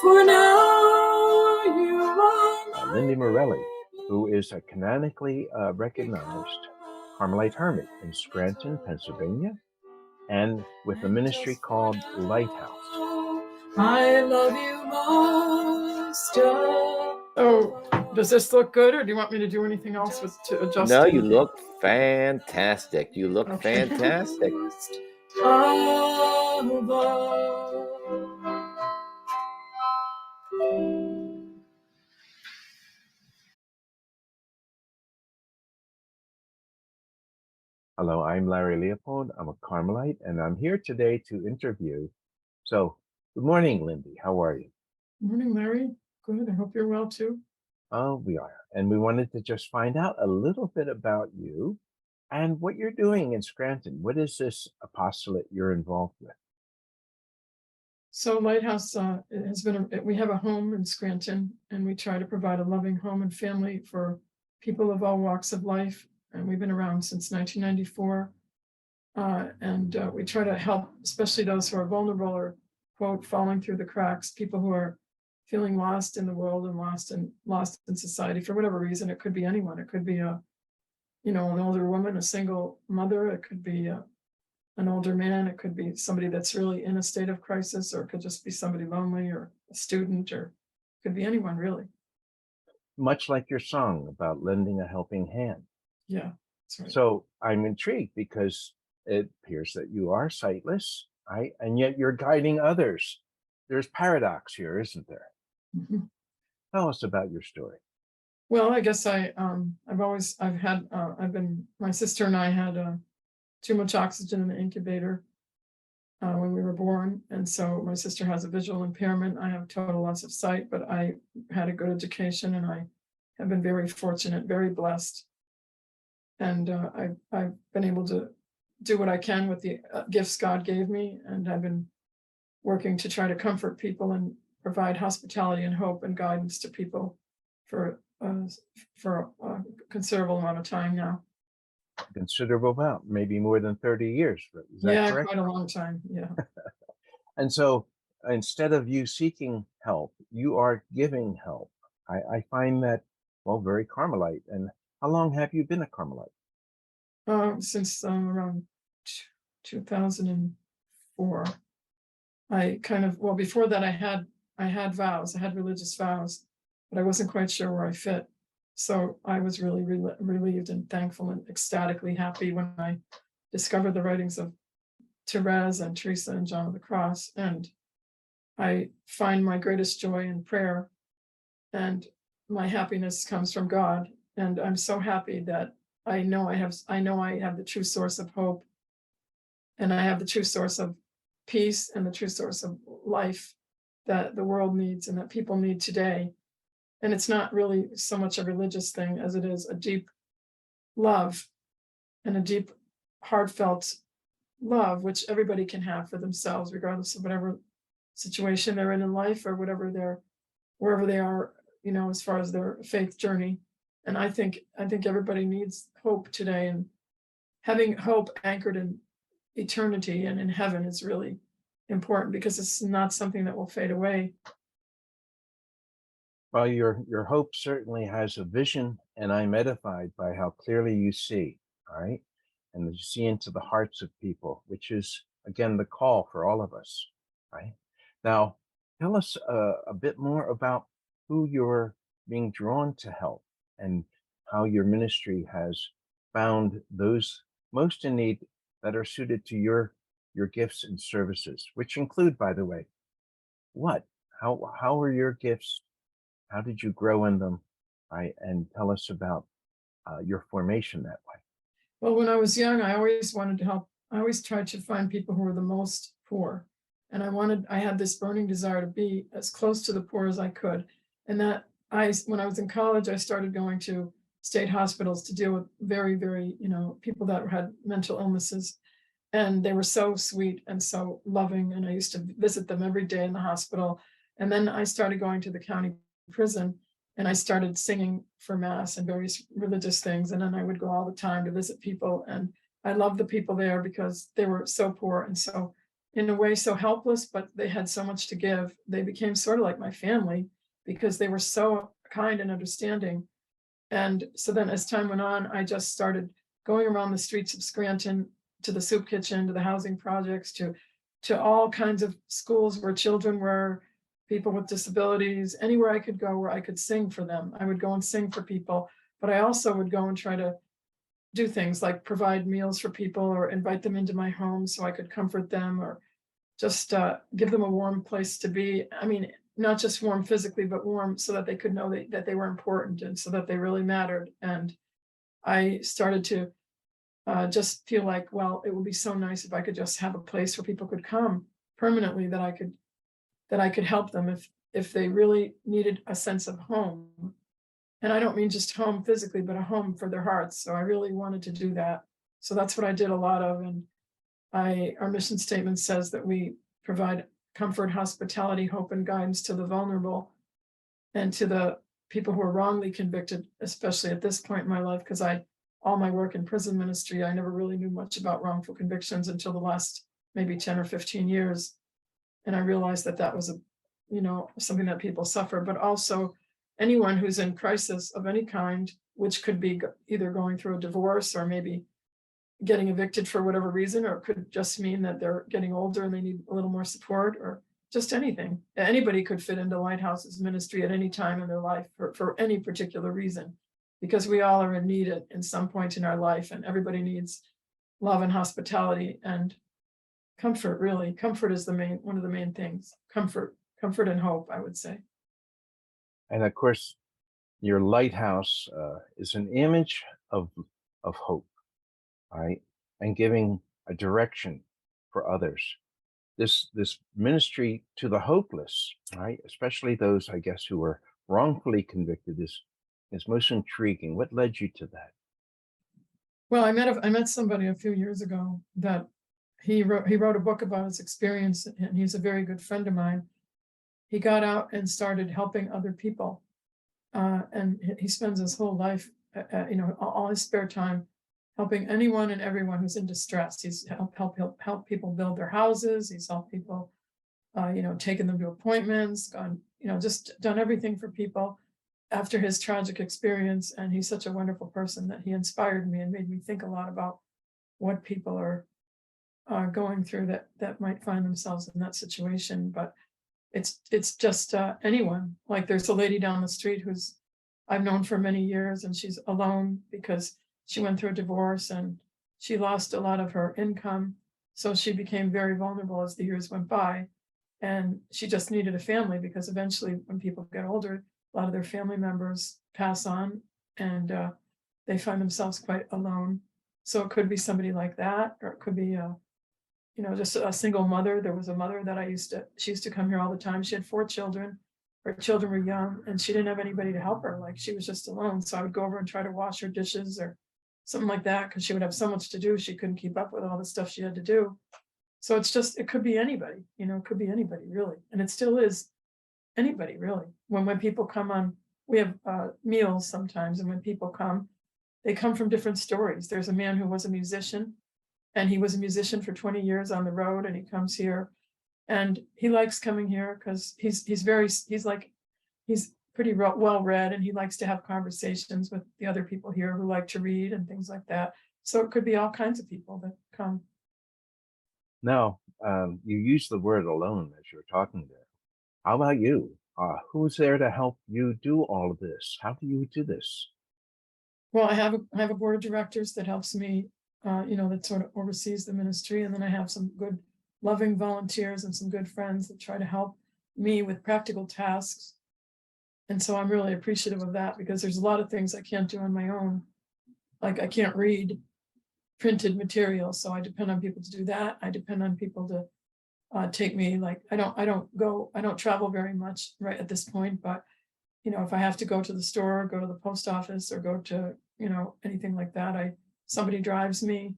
For now you are Lindy Morelli, who is a canonically recognized Carmelite hermit in Scranton, Pennsylvania, and with a ministry called Lighthouse. I love you most. Oh, does this look good, or do you want me to do anything else to adjust? No, you look fantastic. You look Okay. fantastic. Hello, I'm Larry Leopold. I'm a Carmelite, and I'm here today to interview. So, good morning, Lindy. How are you? Morning, Larry. Good. I hope you're well too. Oh, we are. And we wanted to just find out a little bit about you and what you're doing in Scranton. What is this apostolate you're involved with? So Lighthouse has been, we have a home in Scranton, and we try to provide a loving home and family for people of all walks of life. And we've been around since 1994. We try to help, especially those who are vulnerable or, quote, falling through the cracks, people who are feeling lost in the world and lost in society for whatever reason. It could be anyone. It could be an older woman, a single mother. It could be an older man. It could be somebody that's really in a state of crisis, or it could just be somebody lonely, or a student, or it could be anyone really. Much like your song about lending a helping hand. Yeah, that's right. So I'm intrigued because it appears that you are sightless, right? And yet you're guiding others. There's paradox here, isn't there? Mm-hmm. Tell us about your story. Well, I guess my sister and I had too much oxygen in the incubator when we were born. And so my sister has a visual impairment. I have total loss of sight, but I had a good education, and I have been very fortunate, very blessed. And I've been able to do what I can with the gifts God gave me. And I've been working to try to comfort people and provide hospitality and hope and guidance to people for a considerable amount of time now. Considerable amount, maybe more than 30 years. Is that correct? Quite a long time. Yeah. And so instead of you seeking help, you are giving help. I find that, well, very Carmelite. And how long have you been a Carmelite? Since around 2004. Before that I had vows. I had religious vows, but I wasn't quite sure where I fit. So I was really relieved and thankful and ecstatically happy when I discovered the writings of Therese and Teresa and John of the Cross. And I find my greatest joy in prayer, and my happiness comes from God. And I'm so happy that I know I have the true source of hope, and I have the true source of peace, and the true source of life that the world needs and that people need today. And it's not really so much a religious thing as it is a deep love, and a deep heartfelt love, which everybody can have for themselves, regardless of whatever situation they're in life, or wherever they are, as far as their faith journey. And I think everybody needs hope today, and having hope anchored in eternity and in heaven is really important, because it's not something that will fade away. Well, your hope certainly has a vision, and I'm edified by how clearly you see, all right? And you see into the hearts of people, which is, again, the call for all of us, right? Now, tell us a bit more about who you're being drawn to help, and how your ministry has found those most in need that are suited to your gifts and services, which include, by the way, what? How are your gifts? How did you grow in them? Right? And tell us about your formation that way. Well, when I was young, I always wanted to help. I always tried to find people who were the most poor. And I had this burning desire to be as close to the poor as I could. And when I was in college, I started going to state hospitals to deal with very, very, people that had mental illnesses. And they were so sweet and so loving. And I used to visit them every day in the hospital. And then I started going to the county prison, and I started singing for mass and various religious things. And then I would go all the time to visit people. And I loved the people there because they were so poor and so in a way so helpless, but they had so much to give. They became sort of like my family because they were so kind and understanding. And so then as time went on, I just started going around the streets of Scranton to the soup kitchen, to the housing projects, to all kinds of schools where children were, people with disabilities, anywhere I could go where I could sing for them. I would go and sing for people, but I also would go and try to do things like provide meals for people or invite them into my home so I could comfort them or just give them a warm place to be. I mean, not just warm physically, but warm so that they could know that they were important and so that they really mattered. And I started to just feel like, well, it would be so nice if I could just have a place where people could come permanently, that I could help them if they really needed a sense of home. And I don't mean just home physically, but a home for their hearts. So I really wanted to do that. So that's what I did a lot of. And our mission statement says that we provide comfort, hospitality, hope, and guidance to the vulnerable and to the people who are wrongly convicted, especially at this point in my life, because all my work in prison ministry, I never really knew much about wrongful convictions until the last maybe 10 or 15 years. And I realized that was something that people suffer, but also anyone who's in crisis of any kind, which could be either going through a divorce or maybe getting evicted for whatever reason, or it could just mean that they're getting older and they need a little more support, or just anything. Anybody could fit into Lighthouse's ministry at any time in their life for any particular reason, because we all are in need in some point in our life, and everybody needs love and hospitality and comfort. Really, comfort is one of the main things. Comfort and hope, I would say. And of course, your lighthouse is an image of hope, right? And giving a direction for others. This ministry to the hopeless, right? Especially those, I guess, who were wrongfully convicted is most intriguing. What led you to that? Well, I met somebody a few years ago that he wrote a book about his experience, and he's a very good friend of mine. He got out and started helping other people, and he spends his whole life, all his spare time, helping anyone and everyone who's in distress. He's helped people build their houses. He's helped people, taken them to appointments, just done everything for people after his tragic experience. And he's such a wonderful person that he inspired me and made me think a lot about what people are going through that might find themselves in that situation. But it's just anyone. Like there's a lady down the street who's I've known for many years, and she's alone because she went through a divorce and she lost a lot of her income. So she became very vulnerable as the years went by. And she just needed a family, because eventually when people get older, a lot of their family members pass on, and they find themselves quite alone. So it could be somebody like that, or it could be just a single mother. There was a mother that she used to come here all the time. She had 4 children. Her children were young, and she didn't have anybody to help her. Like, she was just alone. So I would go over and try to wash her dishes or something like that, because she would have so much to do. She couldn't keep up with all the stuff she had to do. So it could be anybody, it could be anybody really. And it still is anybody really. When people come on, we have meals sometimes, and when people come, they come from different stories. There's a man who was a musician, and he was a musician for 20 years on the road, and he comes here, and he likes coming here because he's pretty well read, and he likes to have conversations with the other people here who like to read and things like that. So it could be all kinds of people that come. Now, you used the word alone as you were talking there. How about you? Who's there to help you do all of this? How do you do this? Well, I have a board of directors that helps me, that sort of oversees the ministry. And then I have some good, loving volunteers and some good friends that try to help me with practical tasks. And so I'm really appreciative of that, because there's a lot of things I can't do on my own. Like, I can't read printed material, so I depend on people to do that. I depend on people to take me. Like, I don't travel very much right at this point, but if I have to go to the store, go to the post office, or go to anything like that, somebody drives me.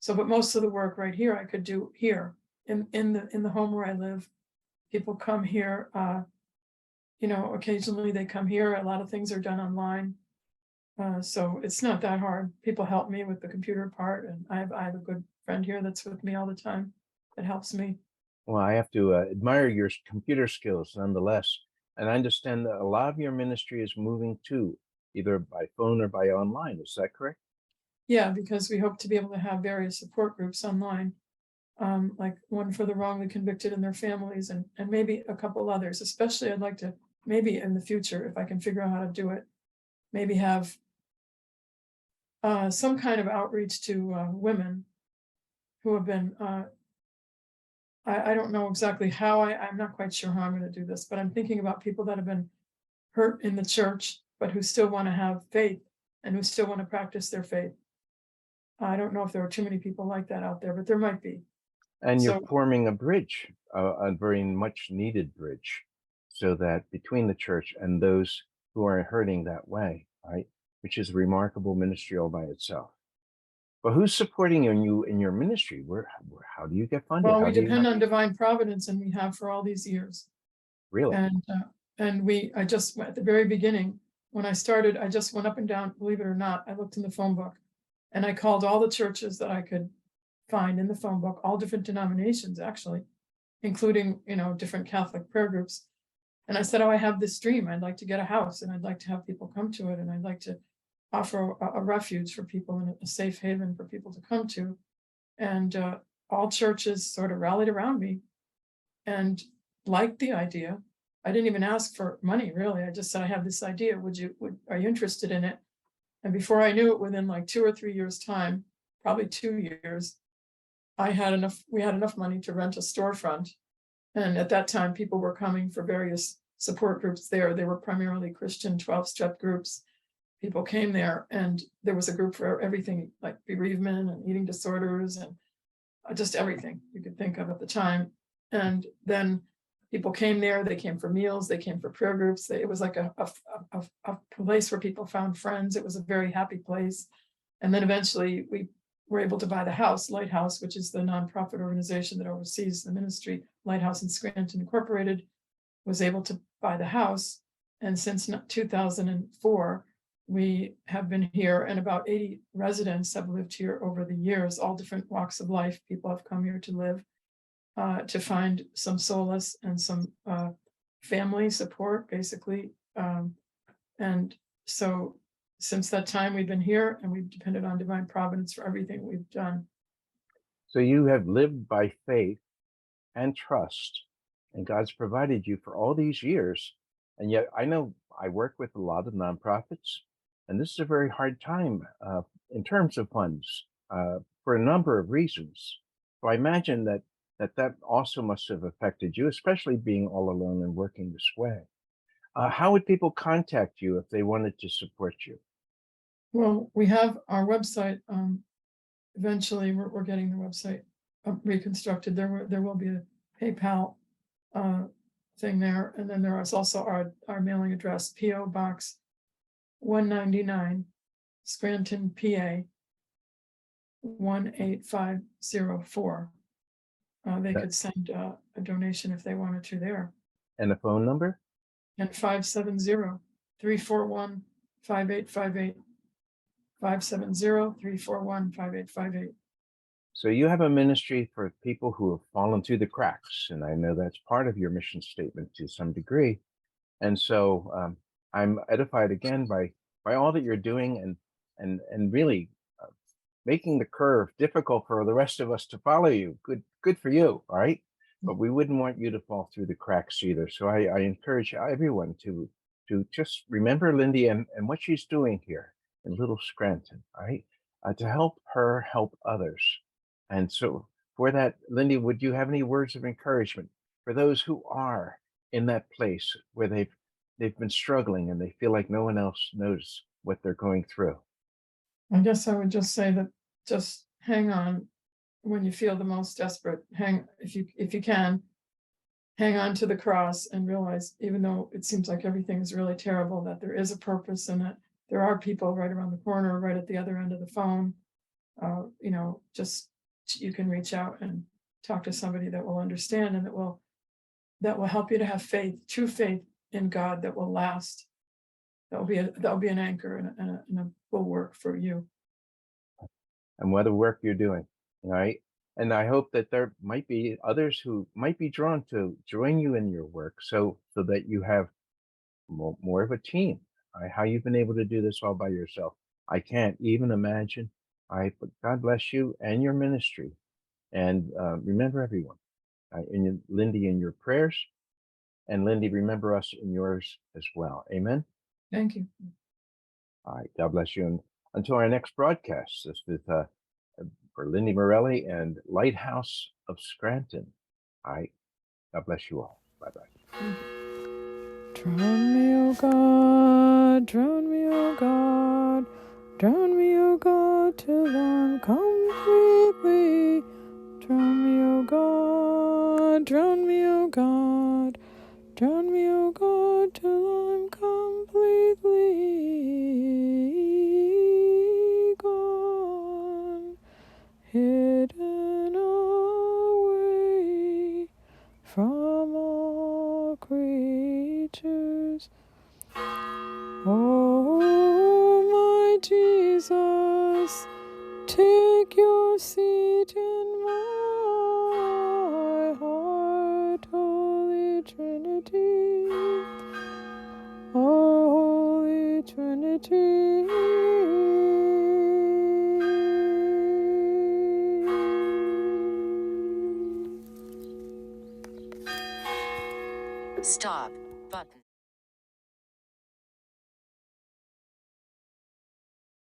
So, but most of the work right here I could do here in the home where I live. People come here, occasionally they come here. A lot of things are done online. So it's not that hard. People help me with the computer part, and I have a good friend here that's with me all the time that helps me. Well, I have to admire your computer skills nonetheless. And I understand that a lot of your ministry is moving too, either by phone or by online. Is that correct? Yeah, because we hope to be able to have various support groups online, like one for the wrongly convicted and their families, and maybe a couple others. Especially, I'd like to, maybe in the future, if I can figure out how to do it, maybe have some kind of outreach to women who have been, I don't know exactly how, I'm not quite sure how I'm going to do this, but I'm thinking about people that have been hurt in the church, but who still want to have faith and who still want to practice their faith. I don't know if there are too many people like that out there, but there might be. And you're So, forming a bridge, a very much needed bridge, so that between the church and those who are hurting that way, right? Which is a remarkable ministry all by itself. But who's supporting you in your ministry? How do you get funded? well, How we do you depend on divine providence, and we have for all these years. really? And I just, at the very beginning, when I started, I just went up and down, believe it or not, I looked in the phone book and I called all the churches that I could find in the phone book, all different denominations, actually, including, different Catholic prayer groups. And I said, oh, I have this dream. I'd like to get a house and I'd like to have people come to it. And I'd like to offer a refuge for people and a safe haven for people to come to. And all churches sort of rallied around me and liked the idea. I didn't even ask for money, really. I just said, I have this idea. Are you interested in it? And before I knew it, within like 2 or 3 years' time, probably 2 years, we had enough money to rent a storefront. And at that time, people were coming for various support groups there. They were primarily Christian 12-step groups. People came there, and there was a group for everything, like bereavement and eating disorders and just everything you could think of at the time. And then people came there. They came for meals. They came for prayer groups. It was like a place where people found friends. It was a very happy place. And then eventually we were able to buy the house, Lighthouse, which is the nonprofit organization that oversees the ministry. Lighthouse in Scranton Incorporated was able to buy the house. And since 2004, we have been here, and about 80 residents have lived here over the years, all different walks of life. People have come here to live, to find some solace and some family support, basically. And so since that time, we've been here, and we've depended on divine providence for everything we've done. So you have lived by faith and trust, and God's provided you for all these years. And yet I know I work with a lot of nonprofits, and this is a very hard time in terms of funds for a number of reasons. So I imagine that also must have affected you, especially being all alone and working this way. How would people contact you if they wanted to support you? Well, we have our website. Eventually, we're getting the website reconstructed. There will be a PayPal thing there, and then there is also our mailing address, P.O. Box 199, Scranton, PA 18504. They could send a donation if they wanted to there. And a phone number? And 570-341-5858. 570-341-5858. So you have a ministry for people who have fallen through the cracks, and I know that's part of your mission statement to some degree. And so I'm edified again by all that you're doing, and really making the curve difficult for the rest of us to follow you. Good for you, all right? But we wouldn't want you to fall through the cracks either. So I encourage everyone to just remember Lindy and what she's doing here in Little Scranton, all right? To help her help others. And so for that, Lindy, would you have any words of encouragement for those who are in that place where they've been struggling and they feel like no one else knows what they're going through? I guess I would just say that just hang on when you feel the most desperate. If you can, hang on to the cross and realize, even though it seems like everything is really terrible, that there is a purpose and that there are people right around the corner, right at the other end of the phone. Just you can reach out and talk to somebody that will understand and that will help you to have faith, true faith in God that will last. That will be an anchor and a bulwark for you. And what the work you're doing, all right? And I hope that there might be others who might be drawn to join you in your work, so that you have more of a team. How you've been able to do this all by yourself, I can't even imagine. But God bless you and your ministry. And remember everyone, Lindy, in your prayers, and Lindy, remember us in yours as well. Amen. Thank you. All right. God bless you. And until our next broadcast, this is for Lindy Morelli and Lighthouse of Scranton. All right. God bless you all. Bye bye. Drown me, O God, drown me, O God, drown me, O God, till I'm completely. Drown me, O God, drown me, O God, drown me, O God, till I'm completely gone, hidden away from all creatures. Oh, my Jesus, take your seat in my heart, Holy Trinity, oh, Holy Trinity. Stop button.